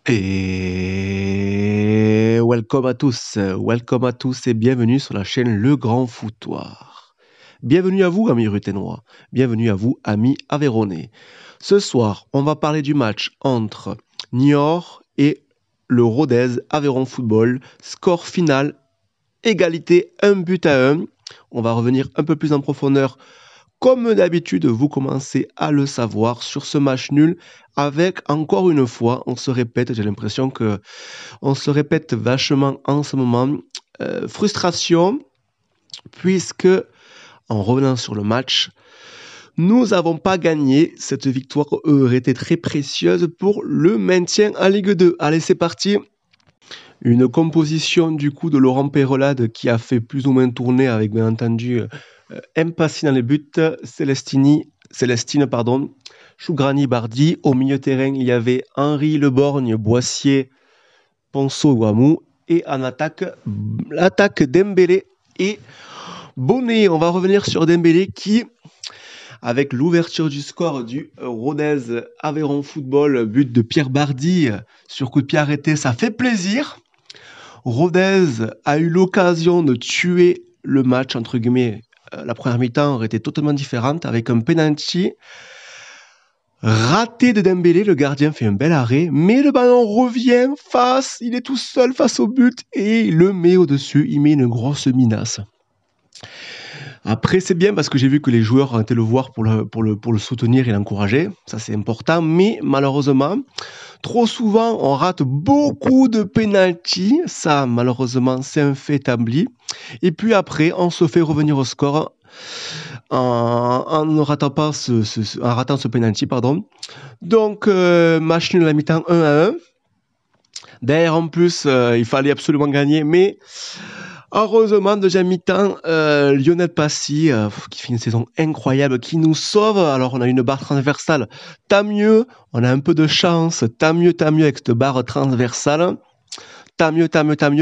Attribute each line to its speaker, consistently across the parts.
Speaker 1: Et welcome à tous et bienvenue sur la chaîne Le Grand Foutoir. Bienvenue à vous, amis ruténois, bienvenue à vous, amis aveyronnais. Ce soir, on va parler du match entre Niort et le Rodez Aveyron Football. Score final, égalité 1-1. On va revenir un peu plus en profondeur. Comme d'habitude, vous commencez à le savoir sur ce match nul avec, encore une fois, on se répète, j'ai l'impression que on se répète vachement en ce moment. Frustration, puisque, en revenant sur le match, nous n'avons pas gagné. Cette victoire aurait été très précieuse pour le maintien en Ligue 2. Allez, c'est parti. Une composition du coup de Laurent Peyrelade qui a fait plus ou moins tourner avec bien entendu Mpassi dans les buts, Célestine, Chougrani, Bardi. Au milieu terrain, il y avait Henri Leborgne, Boissier, Ponceau, Guamou. Et en attaque, l'attaque Dembélé et Bonnet. On va revenir sur Dembélé qui, avec l'ouverture du score du Rodez Aveyron Football, but de Pierre Bardi sur coup de pied arrêté, ça fait plaisir. Rodez a eu l'occasion de tuer le match, entre guillemets. La première mi-temps aurait été totalement différente avec un penalty raté de Dembélé. Le gardien fait un bel arrêt, mais le ballon revient il est tout seul face au but et il le met au-dessus. Il met une grosse minace. Après, c'est bien parce que j'ai vu que les joueurs ont été le voir pour le soutenir et l'encourager. Ça, c'est important. Mais malheureusement, trop souvent, on rate beaucoup de pénaltys. Ça, malheureusement, c'est un fait établi. Et puis après, on se fait revenir au score en ne ratant pas en ratant ce pénalty, pardon. Donc, match nul à la mi-temps 1-1. D'ailleurs, en plus, il fallait absolument gagner, mais heureusement, deuxième mi-temps, Lionel Passy, qui fait une saison incroyable, qui nous sauve. Alors, on a une barre transversale, tant mieux. On a un peu de chance, tant mieux avec cette barre transversale. Tant mieux.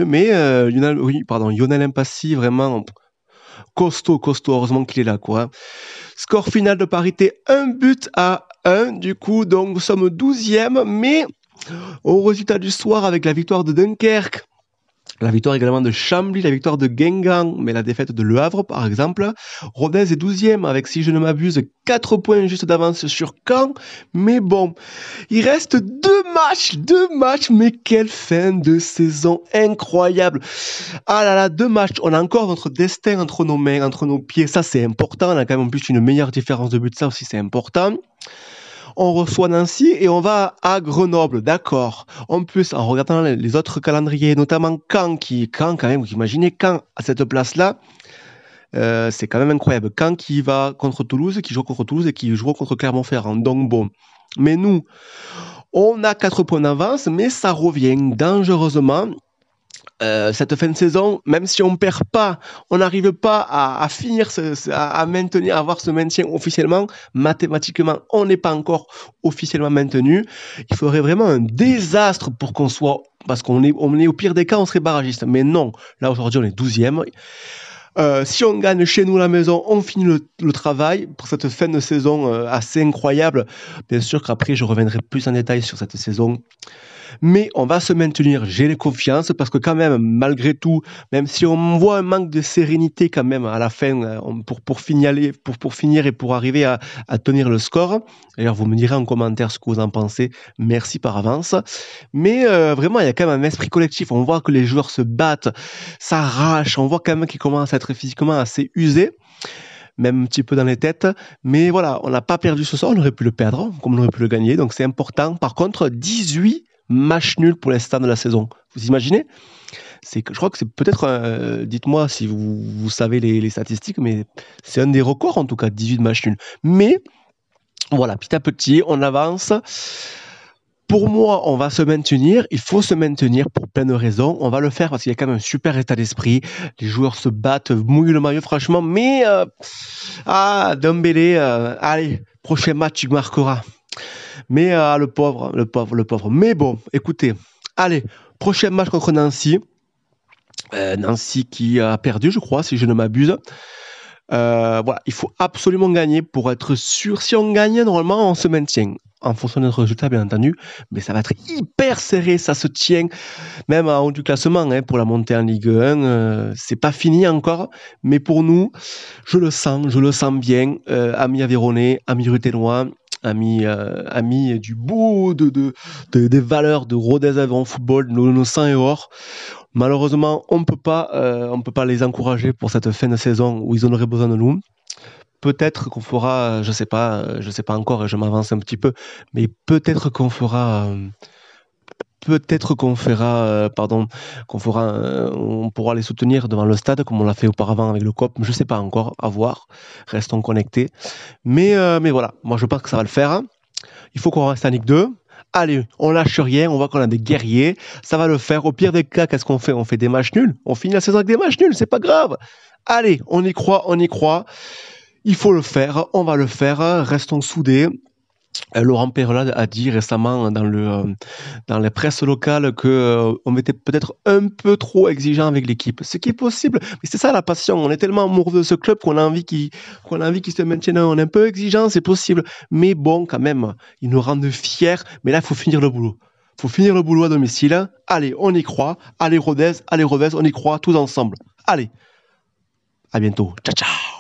Speaker 1: Mais Lionel Passy, vraiment costaud. Heureusement qu'il est là, quoi. Score final de parité, 1-1. Du coup, donc, nous sommes 12e, mais au résultat du soir, avec la victoire de Dunkerque, la victoire également de Chambly, la victoire de Guingamp, mais la défaite de Le Havre, par exemple. Rodez est 12e avec, si je ne m'abuse, 4 points juste d'avance sur Caen. Mais bon, il reste 2 matchs, mais quelle fin de saison incroyable. Ah là là, 2 matchs. On a encore notre destin entre nos mains, entre nos pieds. Ça, c'est important. On a quand même en plus une meilleure différence de but. Ça aussi, c'est important. On reçoit Nancy et on va à Grenoble, d'accord. En plus, en regardant les autres calendriers, notamment Caen quand même, vous imaginez Caen à cette place-là, c'est quand même incroyable. Caen qui va contre Toulouse, qui joue contre Toulouse et qui joue contre Clermont-Ferrand. Donc bon, mais nous, on a 4 points d'avance, mais ça revient dangereusement. Cette fin de saison, même si on perd pas, on n'arrive pas à finir, à maintenir, à avoir ce maintien officiellement. Mathématiquement, on n'est pas encore officiellement maintenu. Il faudrait vraiment un désastre pour qu'on soit, parce qu'on est au pire des cas, on serait barragiste. Mais non, là aujourd'hui, on est 12e. Si on gagne chez nous à la maison, on finit le travail pour cette fin de saison assez incroyable. Bien sûr qu'après, je reviendrai plus en détail sur cette saison. Mais on va se maintenir, j'ai les confiances, parce que quand même, malgré tout, même si on voit un manque de sérénité quand même à la fin, pour finir et pour arriver à tenir le score. D'ailleurs, vous me direz en commentaire ce que vous en pensez. Merci par avance. Mais vraiment, il y a quand même un esprit collectif. On voit que les joueurs se battent, s'arrachent. On voit quand même qu'ils commencent à être physiquement assez usés, même un petit peu dans les têtes. Mais voilà, on n'a pas perdu ce soir. On aurait pu le perdre, comme on aurait pu le gagner. Donc c'est important. Par contre, 18 match nul pour l'instant de la saison. Vous imaginez? Je crois que c'est peut-être, dites-moi si vous savez les statistiques, mais c'est un des records en tout cas, 18 matchs nuls. Mais voilà, petit à petit, on avance. Pour moi, on va se maintenir. Il faut se maintenir pour plein de raisons. On va le faire parce qu'il y a quand même un super état d'esprit. Les joueurs se battent, mouillent le maillot, franchement. Mais, Dembélé, allez, prochain match, tu marqueras. Mais le pauvre. Mais bon, écoutez, allez, prochain match contre Nancy. Nancy qui a perdu, je crois, si je ne m'abuse. Voilà, il faut absolument gagner pour être sûr. Si on gagne, normalement, on se maintient. En fonction de notre résultat, bien entendu. Mais ça va être hyper serré, ça se tient. Même en haut du classement, hein, pour la montée en Ligue 1, c'est pas fini encore. Mais pour nous, je le sens bien. Amis Aveyronais, amis Ruténois, amis du bout des valeurs de Rodez Aveyron Football, nos sang et or. Malheureusement, on peut pas les encourager pour cette fin de saison où ils en auraient besoin de nous. Peut-être qu'on fera, je sais pas encore, et je m'avance un petit peu, mais on pourra les soutenir devant le stade comme on l'a fait auparavant avec le COP. Je sais pas encore, à voir. Restons connectés. Mais voilà, moi je pense que ça va le faire. Il faut qu'on reste en Ligue 2. Allez, on lâche rien, on voit qu'on a des guerriers, ça va le faire. Au pire des cas, qu'est-ce qu'on fait? On fait des matchs nuls. On finit la saison avec des matchs nuls, c'est pas grave. Allez, on y croit, on y croit. Il faut le faire, on va le faire. Restons soudés. Laurent Perelade a dit récemment dans les presses locales qu'on était peut-être un peu trop exigeant avec l'équipe. Ce qui est possible, mais c'est ça la passion. On est tellement amoureux de ce club qu'on a envie qu'il se maintienne. On est un peu exigeant, c'est possible. Mais bon, quand même, ils nous rendent fiers. Mais là, il faut finir le boulot. Il faut finir le boulot à domicile. Allez, on y croit. Allez, Rodez, on y croit tous ensemble. Allez, à bientôt. Ciao, ciao.